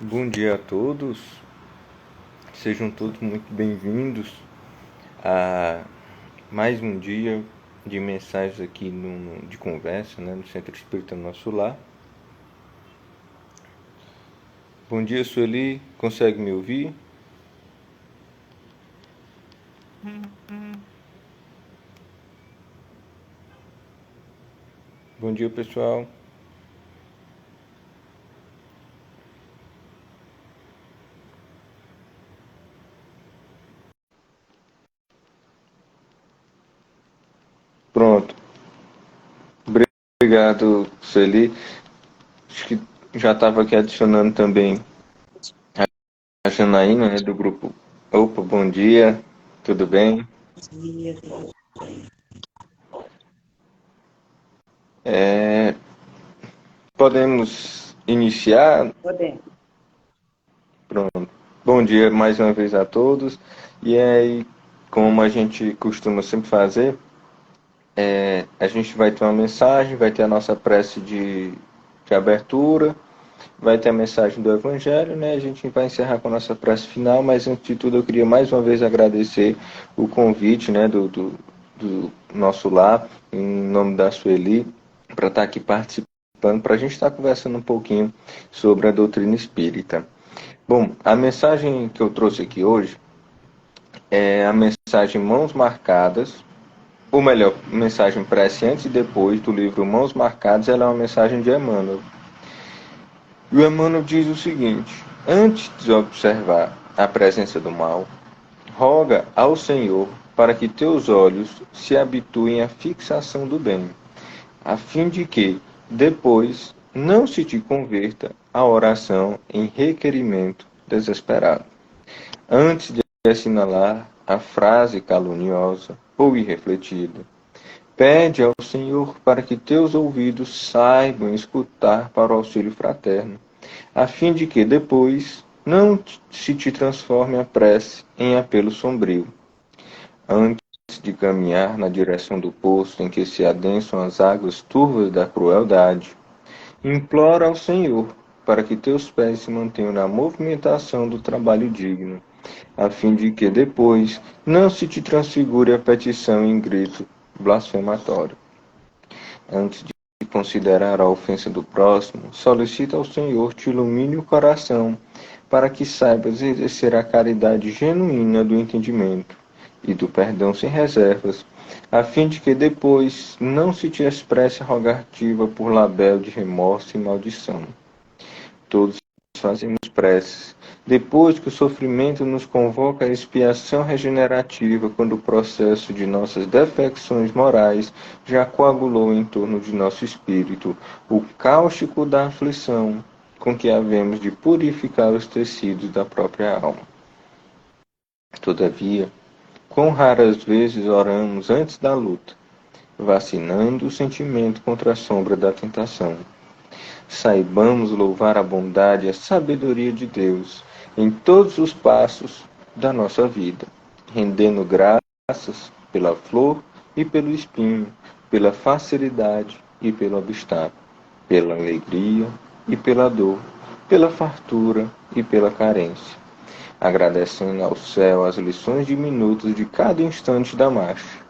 Bom dia a todos, sejam todos muito bem-vindos a mais um dia de mensagens aqui de conversa, no Centro Espírita Nosso Lar. Bom dia, Sueli, consegue me ouvir? Bom dia, pessoal. Pronto, obrigado, Sueli. Acho que já estava aqui adicionando também a Janaína, do grupo. Opa, bom dia, tudo bem? Podemos iniciar? Podemos. Pronto. Bom dia mais uma vez a todos. E aí, como a gente costuma sempre fazer, a gente vai ter uma mensagem, vai ter a nossa prece de abertura, vai ter a mensagem do Evangelho, né? A gente vai encerrar com a nossa prece final, mas antes de tudo eu queria mais uma vez agradecer o convite, né, do nosso lar, em nome da Sueli, para estar aqui participando, para a gente estar conversando um pouquinho sobre a doutrina espírita. Bom, a mensagem que eu trouxe aqui hoje é a mensagem Mãos Marcadas, ou melhor, mensagem prece antes e depois do livro Mãos Marcadas, ela é uma mensagem de Emmanuel. E o Emmanuel diz o seguinte: antes de observar a presença do mal, roga ao Senhor para que teus olhos se habituem à fixação do bem, a fim de que, depois, não se te converta a oração em requerimento desesperado. Antes de assinalar a frase caluniosa ou irrefletida, pede ao Senhor para que teus ouvidos saibam escutar para o auxílio fraterno, a fim de que depois não se te transforme a prece em apelo sombrio. Antes de caminhar na direção do poço em que se adensam as águas turvas da crueldade, implora ao Senhor para que teus pés se mantenham na movimentação do trabalho digno, a fim de que depois não se te transfigure a petição em grito blasfematório. Antes de considerar a ofensa do próximo, solicita ao Senhor te ilumine o coração, para que saibas exercer a caridade genuína do entendimento e do perdão sem reservas, a fim de que depois não se te expresse a rogativa por labéu de remorso e maldição. Todos fazemos preces. Depois que o sofrimento nos convoca à expiação regenerativa, quando o processo de nossas defecções morais já coagulou em torno de nosso espírito o cáustico da aflição com que havemos de purificar os tecidos da própria alma. Todavia, quão raras vezes oramos antes da luta, vacinando o sentimento contra a sombra da tentação. Saibamos louvar a bondade e a sabedoria de Deus em todos os passos da nossa vida, rendendo graças pela flor e pelo espinho, pela facilidade e pelo obstáculo, pela alegria e pela dor, pela fartura e pela carência, agradecendo ao céu as lições diminutas de cada instante da marcha.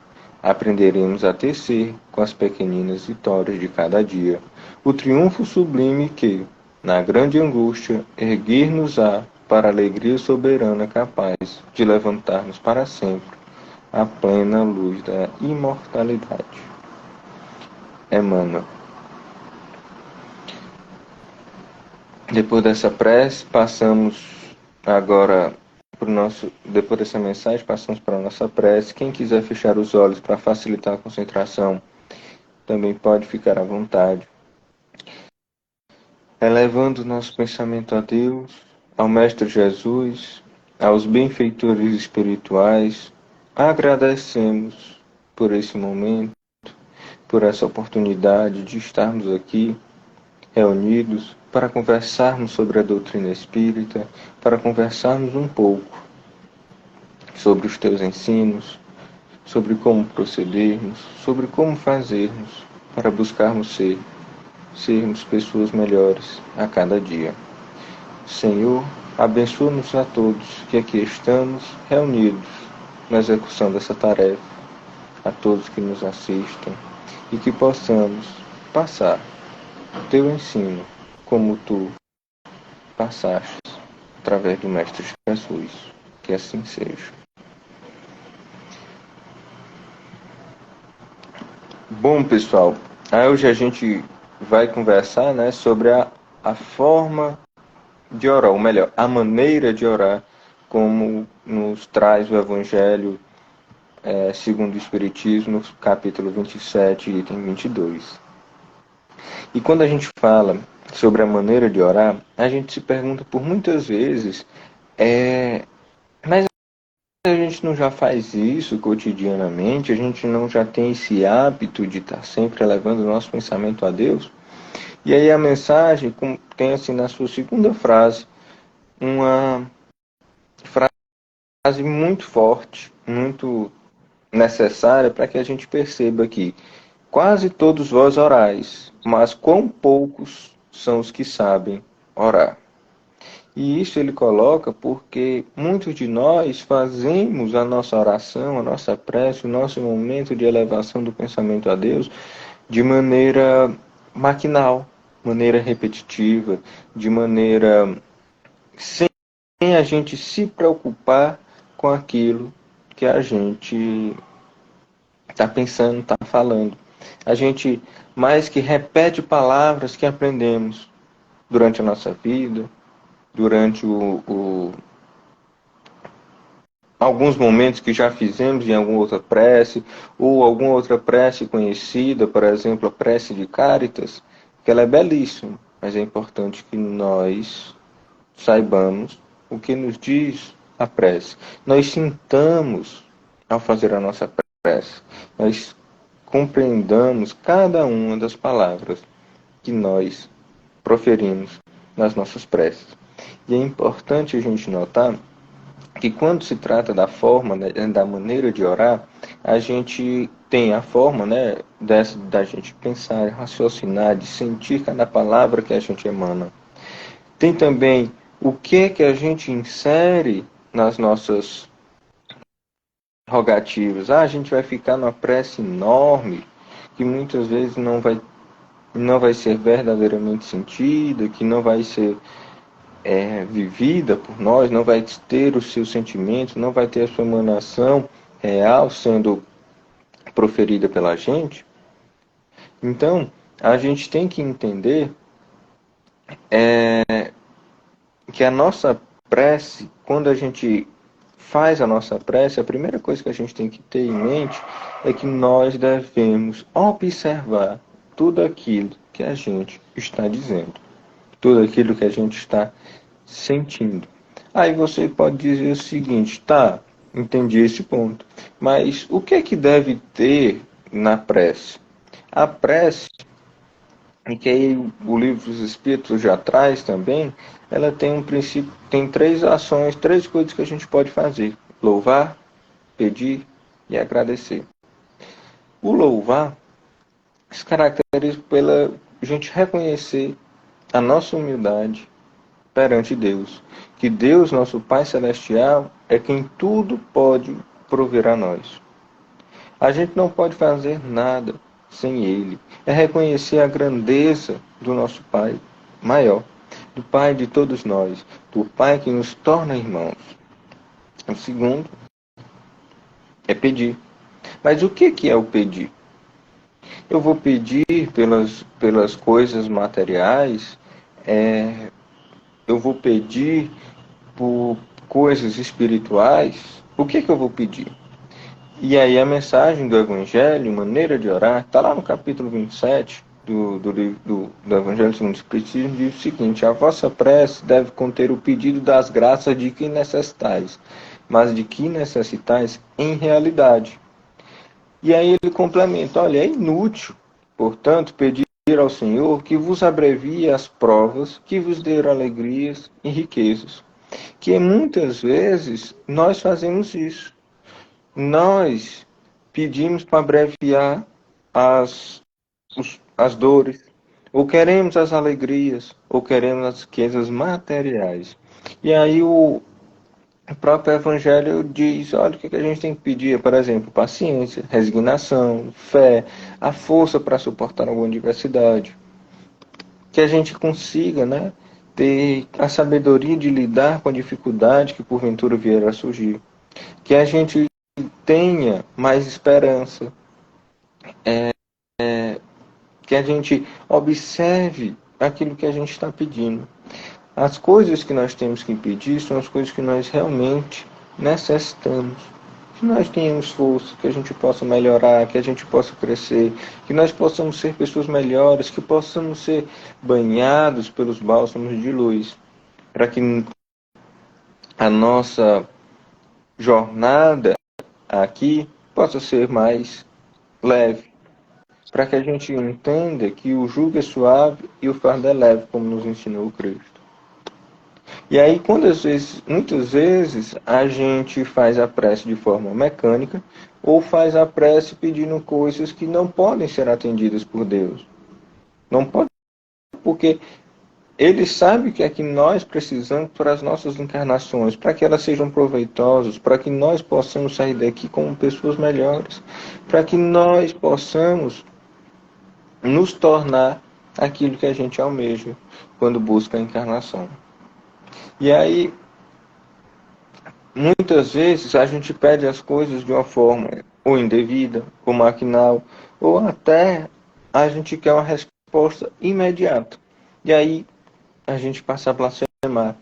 Aprenderemos a tecer, com as pequeninas vitórias de cada dia, o triunfo sublime que, na grande angústia, erguer-nos-á para a alegria soberana capaz de levantar-nos para sempre à plena luz da imortalidade. Emmanuel. Depois dessa prece, passamos agora depois dessa mensagem, passamos para a nossa prece. Quem quiser fechar os olhos para facilitar a concentração, também pode ficar à vontade. Elevando nosso pensamento a Deus, ao Mestre Jesus, aos benfeitores espirituais, agradecemos por esse momento, por essa oportunidade de estarmos aqui reunidos para conversarmos sobre a doutrina espírita, para conversarmos um pouco sobre os teus ensinos, sobre como procedermos, sobre como fazermos para buscarmos sermos pessoas melhores a cada dia. Senhor, abençoa-nos a todos que aqui estamos reunidos na execução dessa tarefa, a todos que nos assistem, e que possamos passar o teu ensino como tu passaste através do Mestre Jesus. Que assim seja. Bom, pessoal, hoje a gente vai conversar, né, sobre a forma de orar, ou melhor, a maneira de orar, como nos traz o Evangelho segundo o Espiritismo, capítulo 27, item 22. E quando a gente fala sobre a maneira de orar, a gente se pergunta por muitas vezes, mas a gente não já faz isso cotidianamente? A gente não já tem esse hábito de estar sempre elevando o nosso pensamento a Deus? E aí a mensagem tem assim na sua segunda frase, uma frase muito forte, muito necessária para que a gente perceba que quase todos vós orais, mas quão poucos são os que sabem orar. E isso ele coloca porque muitos de nós fazemos a nossa oração, a nossa prece, o nosso momento de elevação do pensamento a Deus de maneira maquinal, maneira repetitiva, de maneira sem a gente se preocupar com aquilo que a gente está pensando, está falando. A gente mais que repete palavras que aprendemos durante a nossa vida, durante alguns momentos que já fizemos em alguma outra prece, ou alguma outra prece conhecida, por exemplo, a prece de Cáritas, que ela é belíssima, mas é importante que nós saibamos o que nos diz a prece. Nós sintamos ao fazer a nossa prece. Nós compreendamos cada uma das palavras que nós proferimos nas nossas preces. E é importante a gente notar que quando se trata da forma, né, da maneira de orar, a gente tem a forma, né, da gente pensar, raciocinar, de sentir cada palavra que a gente emana. Tem também o que a gente insere nas nossas rogativas. A gente vai ficar numa prece enorme, que muitas vezes não vai ser verdadeiramente sentida, que não vai ser vivida por nós, não vai ter os seus sentimentos, não vai ter a sua emanação real sendo proferida pela gente. Então, a gente tem que entender que a nossa prece, quando a gente faz a nossa prece, a primeira coisa que a gente tem que ter em mente é que nós devemos observar tudo aquilo que a gente está dizendo, tudo aquilo que a gente está sentindo. Aí você pode dizer o seguinte, tá, entendi esse ponto, mas o que é que deve ter na prece? A prece, e que aí o livro dos Espíritos já traz também, ela tem um princípio, tem três ações, três coisas que a gente pode fazer: louvar, pedir e agradecer. O louvar se caracteriza pela gente reconhecer a nossa humildade perante Deus, que Deus, nosso Pai Celestial, é quem tudo pode prover a nós. A gente não pode fazer nada sem Ele. É reconhecer a grandeza do nosso Pai maior, do Pai de todos nós, do Pai que nos torna irmãos. O segundo é pedir. Mas o que é o pedir? Eu vou pedir pelas coisas materiais, eu vou pedir por coisas espirituais. O que eu vou pedir? E aí a mensagem do Evangelho, maneira de orar, está lá no capítulo 27 do Evangelho segundo o Espiritismo, diz o seguinte: a vossa prece deve conter o pedido das graças de que necessitais, mas de que necessitais em realidade. E aí ele complementa: olha, é inútil, portanto, pedir ao Senhor que vos abrevie as provas, que vos dê alegrias e riquezas. Que muitas vezes nós fazemos isso. Nós pedimos para abreviar as dores, Ou queremos as alegrias, ou queremos as riquezas materiais. E aí o próprio Evangelho diz, olha, o que a gente tem que pedir, por exemplo, paciência, resignação, fé, a força para suportar alguma adversidade. Que a gente consiga, né, ter a sabedoria de lidar com a dificuldade que porventura vier a surgir. Que a gente tenha mais esperança, que a gente observe aquilo que a gente está pedindo. As coisas que nós temos que pedir são as coisas que nós realmente necessitamos. Que nós tenhamos força, que a gente possa melhorar, que a gente possa crescer, que nós possamos ser pessoas melhores, que possamos ser banhados pelos bálsamos de luz, para que a nossa jornada aqui possa ser mais leve, para que a gente entenda que o jugo é suave e o fardo é leve, como nos ensinou o Cristo. E aí, muitas vezes, a gente faz a prece de forma mecânica ou faz a prece pedindo coisas que não podem ser atendidas por Deus. Não pode, porque Ele sabe o que é que nós precisamos para as nossas encarnações, para que elas sejam proveitosas, para que nós possamos sair daqui como pessoas melhores, para que nós possamos nos tornar aquilo que a gente almeja quando busca a encarnação. E aí, muitas vezes a gente pede as coisas de uma forma ou indevida, ou maquinal, ou até a gente quer uma resposta imediata. E aí a gente passa a blasfemar,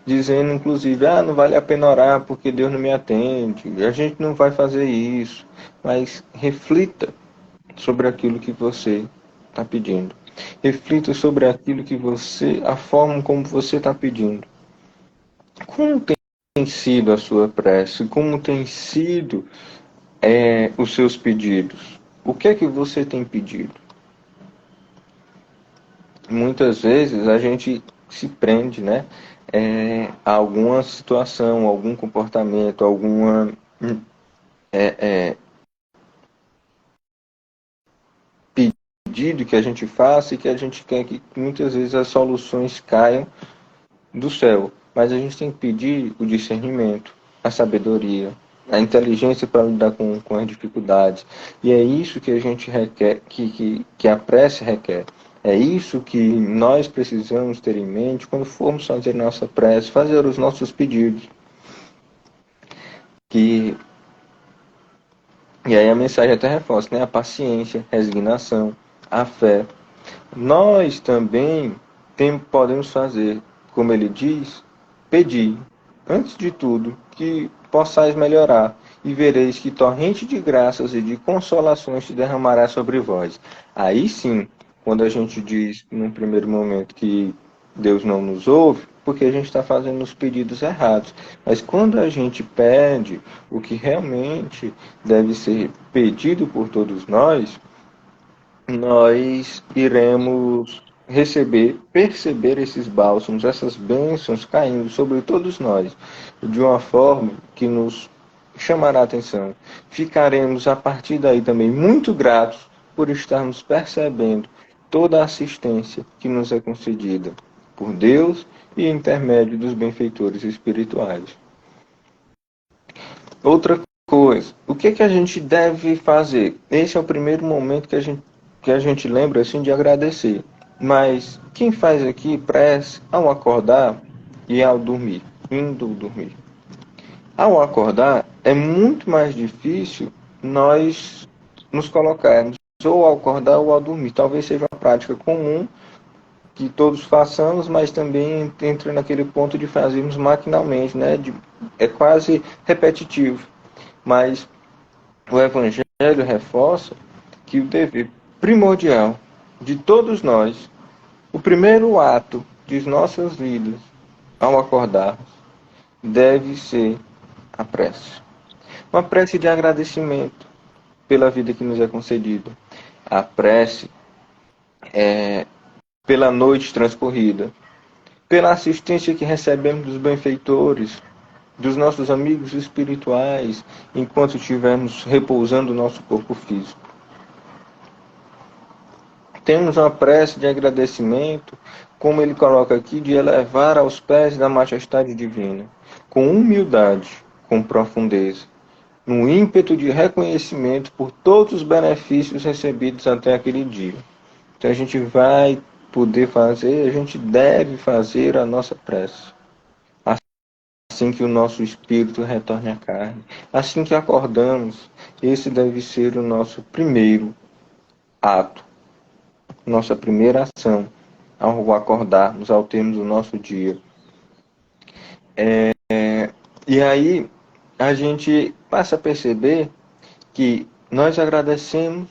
dizendo inclusive, não vale a pena orar porque Deus não me atende, a gente não vai fazer isso. Mas reflita sobre aquilo que você está pedindo. Reflita sobre aquilo que você, a forma como você está pedindo. Como tem sido a sua prece? Como tem sido os seus pedidos? O que é que você tem pedido? Muitas vezes a gente se prende, né, a alguma situação, algum comportamento, alguma pedido que a gente faça e que a gente quer que muitas vezes as soluções caiam do céu. Mas a gente tem que pedir o discernimento, a sabedoria, a inteligência para lidar com as dificuldades. E é isso que a gente requer, que a prece requer. É isso que nós precisamos ter em mente quando formos fazer nossa prece, fazer os nossos pedidos. Que, e aí a mensagem até reforça, né? A paciência, a resignação, a fé. Nós também podemos fazer, como ele diz, pedir, antes de tudo, que possais melhorar, e vereis que torrente de graças e de consolações se derramará sobre vós. Aí sim, quando a gente diz, num primeiro momento, que Deus não nos ouve, porque a gente está fazendo os pedidos errados. Mas quando a gente pede o que realmente deve ser pedido por todos nós iremos perceber esses bálsamos, essas bênçãos caindo sobre todos nós, de uma forma que nos chamará a atenção. Ficaremos a partir daí também muito gratos por estarmos percebendo toda a assistência que nos é concedida por Deus e intermédio dos benfeitores espirituais. Outra coisa, o que que a gente deve fazer? Esse é o primeiro momento que a gente lembra assim de agradecer. Mas quem faz aqui prece ao acordar e ao dormir, indo dormir. Ao acordar é muito mais difícil nós nos colocarmos ou ao acordar ou ao dormir. Talvez seja uma prática comum que todos façamos, mas também entra naquele ponto de fazermos maquinalmente, né? É quase repetitivo. Mas o Evangelho reforça que o dever primordial de todos nós, o primeiro ato de nossas vidas ao acordarmos, deve ser a prece. Uma prece de agradecimento pela vida que nos é concedida. A prece pela noite transcorrida, pela assistência que recebemos dos benfeitores, dos nossos amigos espirituais, enquanto estivermos repousando o nosso corpo físico. Temos uma prece de agradecimento, como ele coloca aqui, de elevar aos pés da majestade divina, com humildade, com profundeza, no ímpeto de reconhecimento por todos os benefícios recebidos até aquele dia. Então a gente vai poder fazer, a gente deve fazer a nossa prece. Assim que o nosso espírito retorne à carne, assim que acordamos, esse deve ser o nosso primeiro ato, nossa primeira ação ao acordarmos, ao termos o nosso dia. E aí a gente passa a perceber que nós agradecemos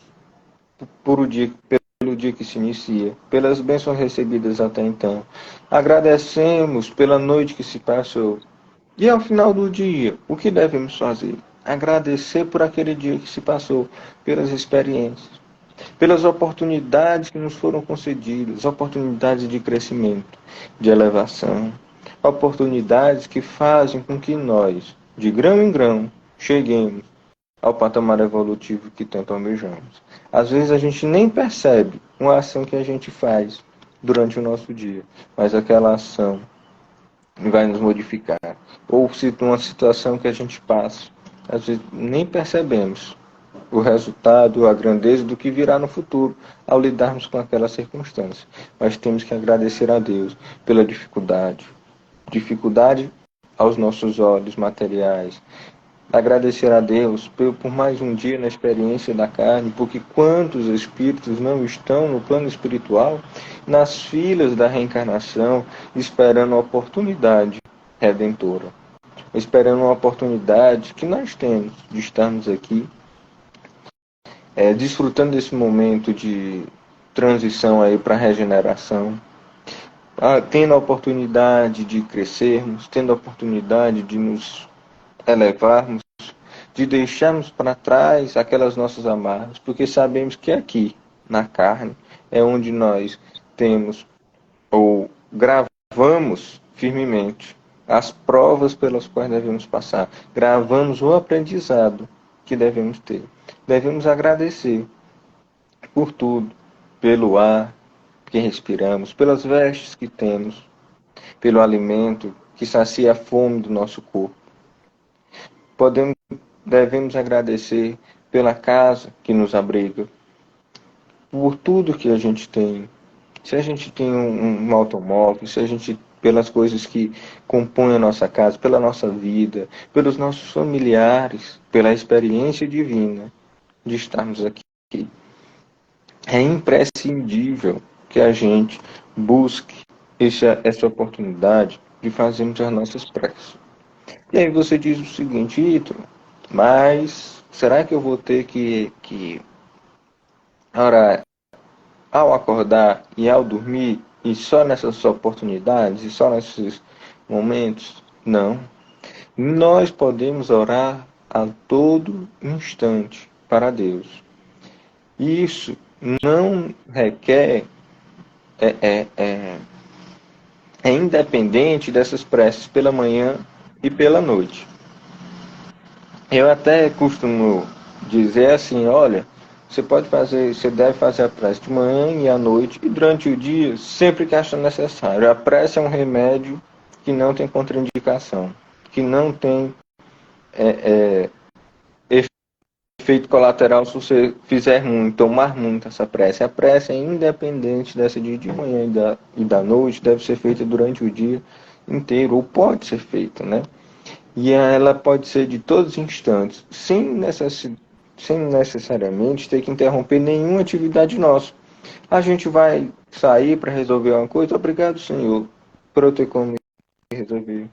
pelo dia que se inicia, pelas bênçãos recebidas até então. Agradecemos pela noite que se passou. E ao final do dia, o que devemos fazer? Agradecer por aquele dia que se passou, pelas experiências, pelas oportunidades que nos foram concedidas, oportunidades de crescimento, de elevação, oportunidades que fazem com que nós, de grão em grão, cheguemos ao patamar evolutivo que tanto almejamos. Às vezes a gente nem percebe uma ação que a gente faz durante o nosso dia, mas aquela ação vai nos modificar. Ou se uma situação que a gente passa, às vezes nem percebemos o resultado, a grandeza do que virá no futuro ao lidarmos com aquela circunstância. Mas temos que agradecer a Deus pela dificuldade. Dificuldade aos nossos olhos materiais. Agradecer a Deus por mais um dia na experiência da carne, porque quantos espíritos não estão no plano espiritual, nas filas da reencarnação, esperando a oportunidade redentora, esperando uma oportunidade que nós temos de estarmos aqui, desfrutando desse momento de transição aí para a regeneração, tendo a oportunidade de crescermos, tendo a oportunidade de nos elevarmos, de deixarmos para trás aquelas nossas amarras, porque sabemos que aqui, na carne, é onde nós temos ou gravamos firmemente as provas pelas quais devemos passar, gravamos o aprendizado que devemos ter. Devemos agradecer por tudo, pelo ar que respiramos, pelas vestes que temos, pelo alimento que sacia a fome do nosso corpo. Devemos agradecer pela casa que nos abriga, por tudo que a gente tem. Se a gente tem um automóvel, se a gente pelas coisas que compõem a nossa casa, pela nossa vida, pelos nossos familiares, pela experiência divina de estarmos aqui. É imprescindível que a gente busque essa oportunidade de fazermos as nossas preces. E aí você diz o seguinte, Ítalo, mas será que eu vou ter que orar ao acordar e ao dormir e só nessas oportunidades e só nesses momentos? Não. Nós podemos orar a todo instante para Deus. Isso não requer, é independente dessas preces pela manhã e pela noite. Eu até costumo dizer assim, olha, você deve fazer a prece de manhã e à noite e durante o dia, sempre que achar necessário. A prece é um remédio que não tem contraindicação, que não tem efeito colateral se você fizer muito, tomar muito essa prece. A prece é independente dessa de manhã e da noite, deve ser feita durante o dia inteiro, ou pode ser feita, né? E ela pode ser de todos os instantes, sem necessariamente ter que interromper nenhuma atividade nossa. A gente vai sair para resolver uma coisa, obrigado, Senhor, por eu ter como resolver.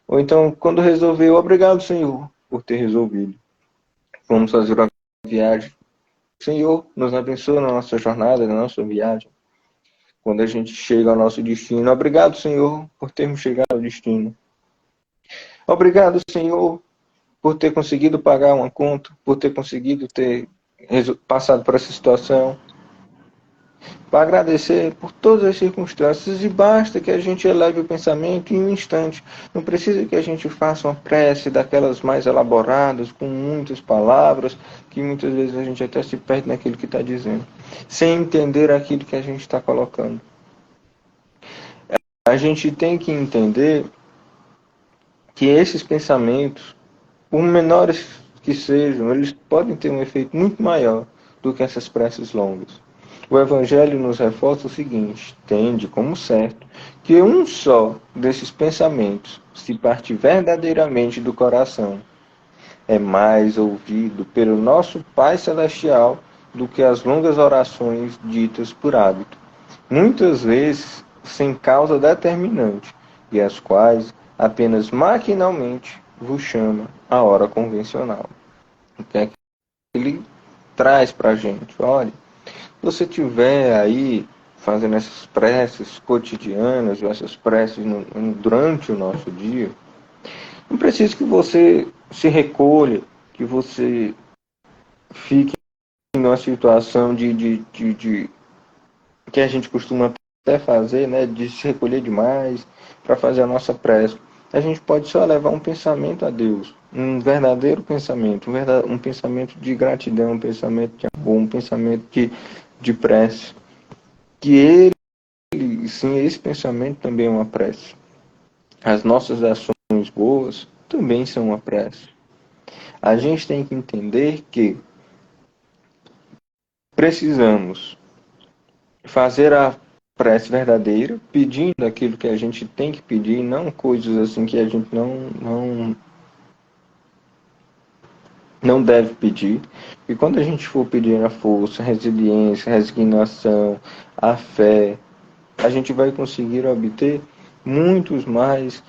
Ou então, quando resolveu, obrigado, Senhor, por ter resolvido. Vamos fazer uma viagem. Senhor, nos abençoe na nossa jornada, na nossa viagem. Quando a gente chega ao nosso destino, obrigado, Senhor, por termos chegado ao destino. Obrigado, Senhor, por ter conseguido pagar uma conta, por ter conseguido ter passado por essa situação. para agradecer por todas as circunstâncias, e basta que a gente eleve o pensamento em um instante. Não precisa que a gente faça uma prece daquelas mais elaboradas, com muitas palavras, que muitas vezes a gente até se perde naquilo que está dizendo, sem entender aquilo que a gente está colocando. A gente tem que entender que esses pensamentos, por menores que sejam, eles podem ter um efeito muito maior do que essas preces longas. O Evangelho nos reforça o seguinte: tende como certo que um só desses pensamentos, se partir verdadeiramente do coração, é mais ouvido pelo nosso Pai Celestial do que as longas orações ditas por hábito, muitas vezes sem causa determinante, e as quais apenas maquinalmente vos chama a hora convencional. O que é que ele traz para a gente? Olha, se você tiver aí fazendo essas preces cotidianas, ou essas preces durante o nosso dia, não precisa que você se recolha, que você fique numa situação de que a gente costuma até fazer, né, de se recolher demais para fazer a nossa prece. A gente pode só levar um pensamento a Deus, um verdadeiro pensamento, um pensamento de gratidão, um pensamento de amor, um pensamento de prece. Que ele, sim, esse pensamento também é uma prece. As nossas ações boas também são uma prece. A gente tem que entender que precisamos fazer a prece verdadeira, pedindo aquilo que a gente tem que pedir, não coisas assim que a gente não deve pedir. E quando a gente for pedir a força, a resiliência, a resignação, a fé, a gente vai conseguir obter muitos mais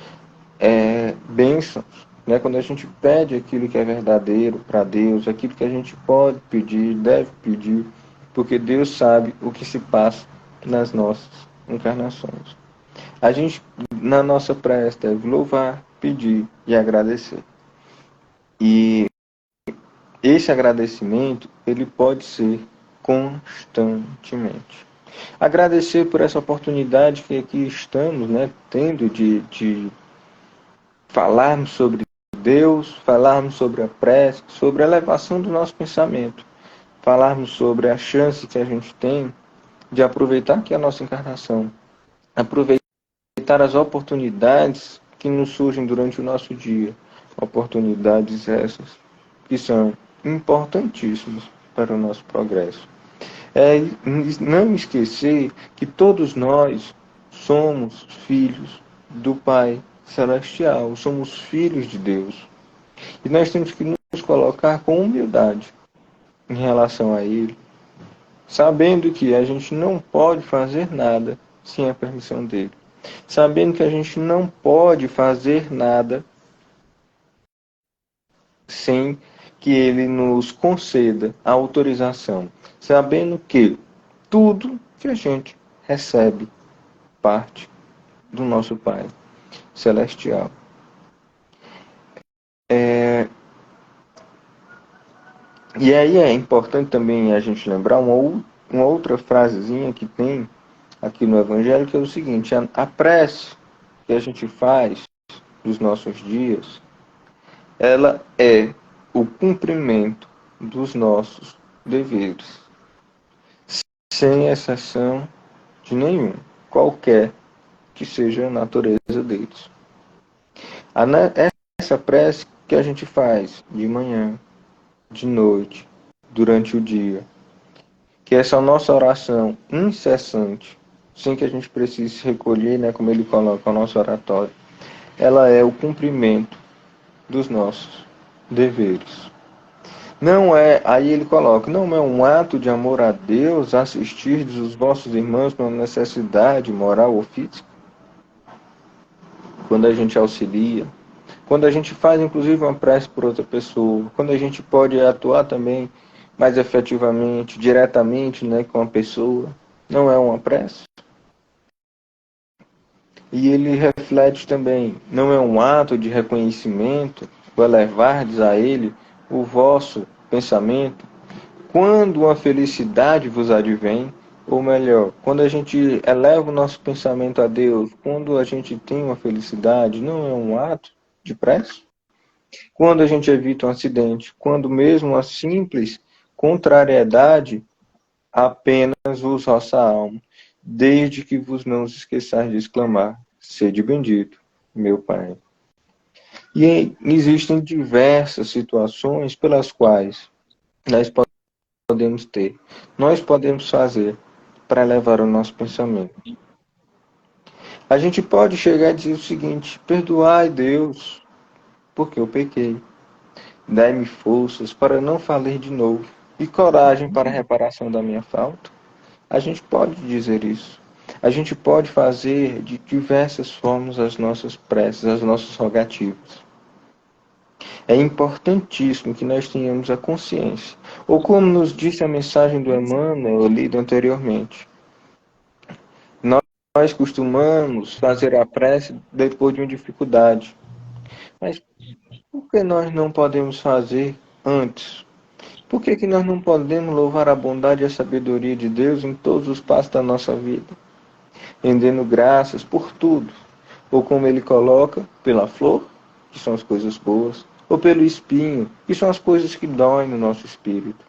bênçãos. Né? Quando a gente pede aquilo que é verdadeiro para Deus, aquilo que a gente pode pedir, deve pedir, porque Deus sabe o que se passa nas nossas encarnações. A gente, na nossa prece, deve louvar, pedir e agradecer. E esse agradecimento, ele pode ser constantemente. Agradecer por essa oportunidade que aqui estamos, né, tendo de falarmos sobre Deus, falarmos sobre a prece, sobre a elevação do nosso pensamento, falarmos sobre a chance que a gente tem de aproveitar aqui a nossa encarnação, aproveitar as oportunidades que nos surgem durante o nosso dia, oportunidades essas que são importantíssimas para o nosso progresso. Não esquecer que todos nós somos filhos do Pai Celestial, somos filhos de Deus. E nós temos que nos colocar com humildade em relação a Ele, sabendo que a gente não pode fazer nada sem a permissão dele, sabendo que a gente não pode fazer nada sem que ele nos conceda a autorização, sabendo que tudo que a gente recebe parte do nosso Pai Celestial. E aí é importante também a gente lembrar uma outra frasezinha que tem aqui no Evangelho, que é o seguinte: a prece que a gente faz nos nossos dias, ela é o cumprimento dos nossos deveres, sem exceção de nenhum, qualquer que seja a natureza deles. Essa prece que a gente faz de manhã, de noite, durante o dia, que essa nossa oração incessante, sem que a gente precise se recolher, né, como ele coloca, o nosso oratório, ela é o cumprimento dos nossos deveres. Não é, aí ele coloca, não é um ato de amor a Deus assistir os vossos irmãos numa necessidade moral ou física? Quando a gente auxilia, quando a gente faz inclusive uma prece por outra pessoa, quando a gente pode atuar também mais efetivamente, diretamente, né, com a pessoa, não é uma prece? E ele reflete também, não é um ato de reconhecimento, o elevardes a ele o vosso pensamento, quando uma felicidade vos advém, Ou melhor, quando a gente eleva o nosso pensamento a Deus, quando a gente tem uma felicidade, não é um ato de prece? Quando a gente evita um acidente, quando mesmo uma simples contrariedade apenas vos roça a alma, desde que vos não esqueçais de exclamar, sede bendito, meu Pai. E existem diversas situações pelas quais nós podemos ter, nós podemos fazer para elevar o nosso pensamento. A gente pode chegar e dizer o seguinte: perdoai, Deus, porque eu pequei. Dai-me forças para não falir de novo e coragem para a reparação da minha falta. A gente pode dizer isso. A gente pode fazer de diversas formas as nossas preces, as nossas rogativas. É importantíssimo que nós tenhamos a consciência, ou como nos disse a mensagem do Emmanuel, lido anteriormente, nós costumamos fazer a prece depois de uma dificuldade. Mas por que nós não podemos fazer antes? Por que nós não podemos louvar a bondade e a sabedoria de Deus em todos os passos da nossa vida? Rendendo graças por tudo. Ou como ele coloca, pela flor, que são as coisas boas, ou pelo espinho, que são as coisas que doem no nosso espírito.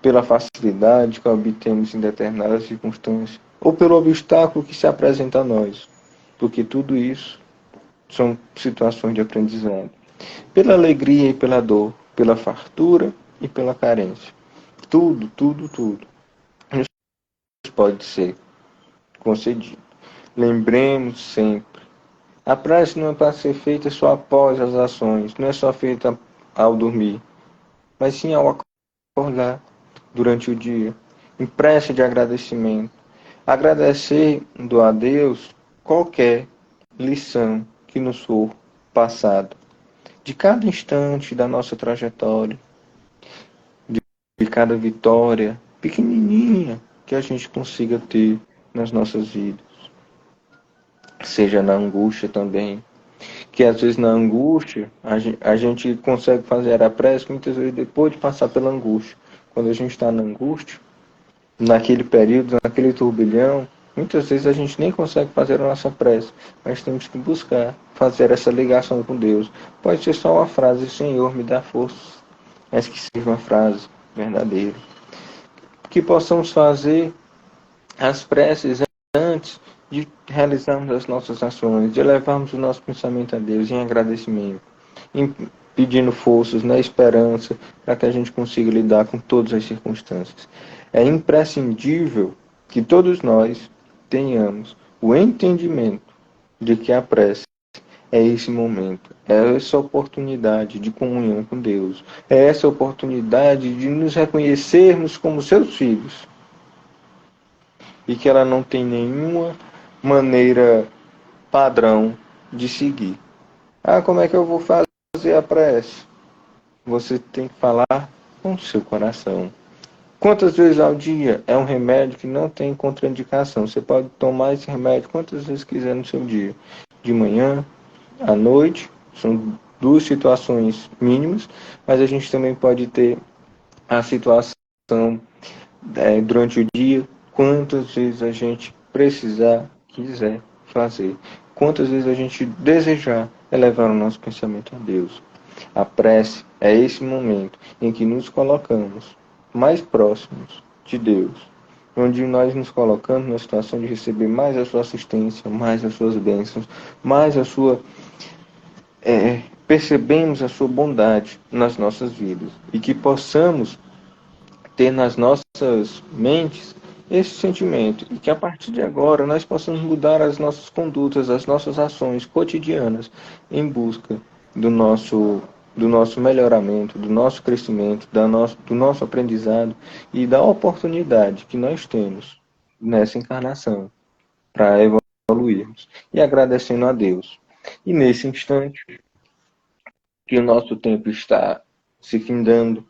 Pela facilidade que obtemos em determinadas circunstâncias, ou pelo obstáculo que se apresenta a nós. Porque tudo isso são situações de aprendizado. Pela alegria e pela dor, pela fartura e pela carência. Tudo, tudo, tudo pode ser concedido. Lembremos sempre, a prece não é para ser feita só após as ações, não é só feita ao dormir, mas sim ao acordar durante o dia, em prece de agradecimento. Agradecendo a Deus qualquer lição que nos for passado, de cada instante da nossa trajetória, de cada vitória pequenininha que a gente consiga ter nas nossas vidas. Seja na angústia também, que às vezes na angústia a gente consegue fazer a prece muitas vezes depois de passar pela angústia. Quando a gente está na angústia, naquele período, naquele turbilhão, muitas vezes a gente nem consegue fazer a nossa prece, mas temos que buscar fazer essa ligação com Deus. Pode ser só uma frase: Senhor, me dá força, mas que seja uma frase verdadeira. Que possamos fazer as preces antes de realizarmos as nossas ações, de elevarmos o nosso pensamento a Deus em agradecimento, em pedindo forças na esperança para que a gente consiga lidar com todas as circunstâncias. É imprescindível que todos nós tenhamos o entendimento de que a prece é esse momento, é essa oportunidade de comunhão com Deus, é essa oportunidade de nos reconhecermos como seus filhos, e que ela não tem nenhuma maneira padrão de seguir. Ah, como é que eu vou fazer a prece? Você tem que falar com o seu coração. Quantas vezes ao dia? É um remédio que não tem contraindicação. Você pode tomar esse remédio quantas vezes quiser no seu dia. De manhã, à noite, são duas situações mínimas, mas a gente também pode ter a situação durante o dia, quantas vezes a gente precisar, quiser fazer. Quantas vezes a gente desejar elevar o nosso pensamento a Deus. A prece é esse momento em que nos colocamos mais próximos de Deus, onde nós nos colocamos na situação de receber mais a sua assistência, mais as suas bênçãos, mais a sua... percebemos a sua bondade nas nossas vidas e que possamos ter nas nossas mentes esse sentimento e que a partir de agora nós possamos mudar as nossas condutas, as nossas ações cotidianas em busca do nosso melhoramento, do nosso crescimento, do nosso aprendizado e da oportunidade que nós temos nessa encarnação para evoluirmos e agradecendo a Deus. E nesse instante que o nosso tempo está se findando,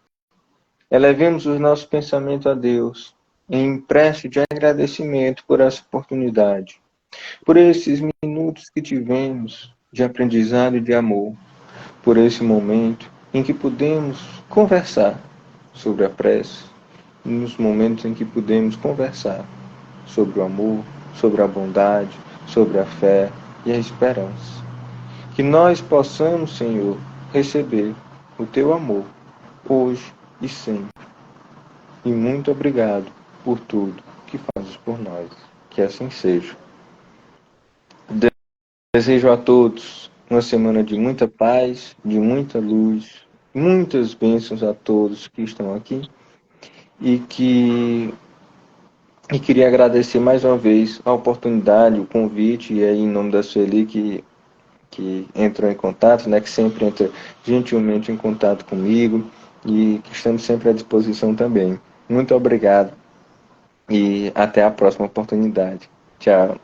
elevemos o nosso pensamento a Deus em prece de agradecimento por essa oportunidade, por esses minutos que tivemos de aprendizado e de amor, por esse momento em que podemos conversar sobre a prece, nos momentos em que podemos conversar sobre o amor, sobre a bondade, sobre a fé e a esperança. Que nós possamos, Senhor, receber o Teu amor, hoje e sempre. E muito obrigado por tudo que fazes por nós. Que assim seja. Desejo a todos uma semana de muita paz, de muita luz, muitas bênçãos a todos que estão aqui e queria agradecer mais uma vez a oportunidade, o convite, e aí em nome da Sueli que entrou em contato, né, que sempre entra gentilmente em contato comigo e que estamos sempre à disposição também. Muito obrigado e até a próxima oportunidade. Tchau.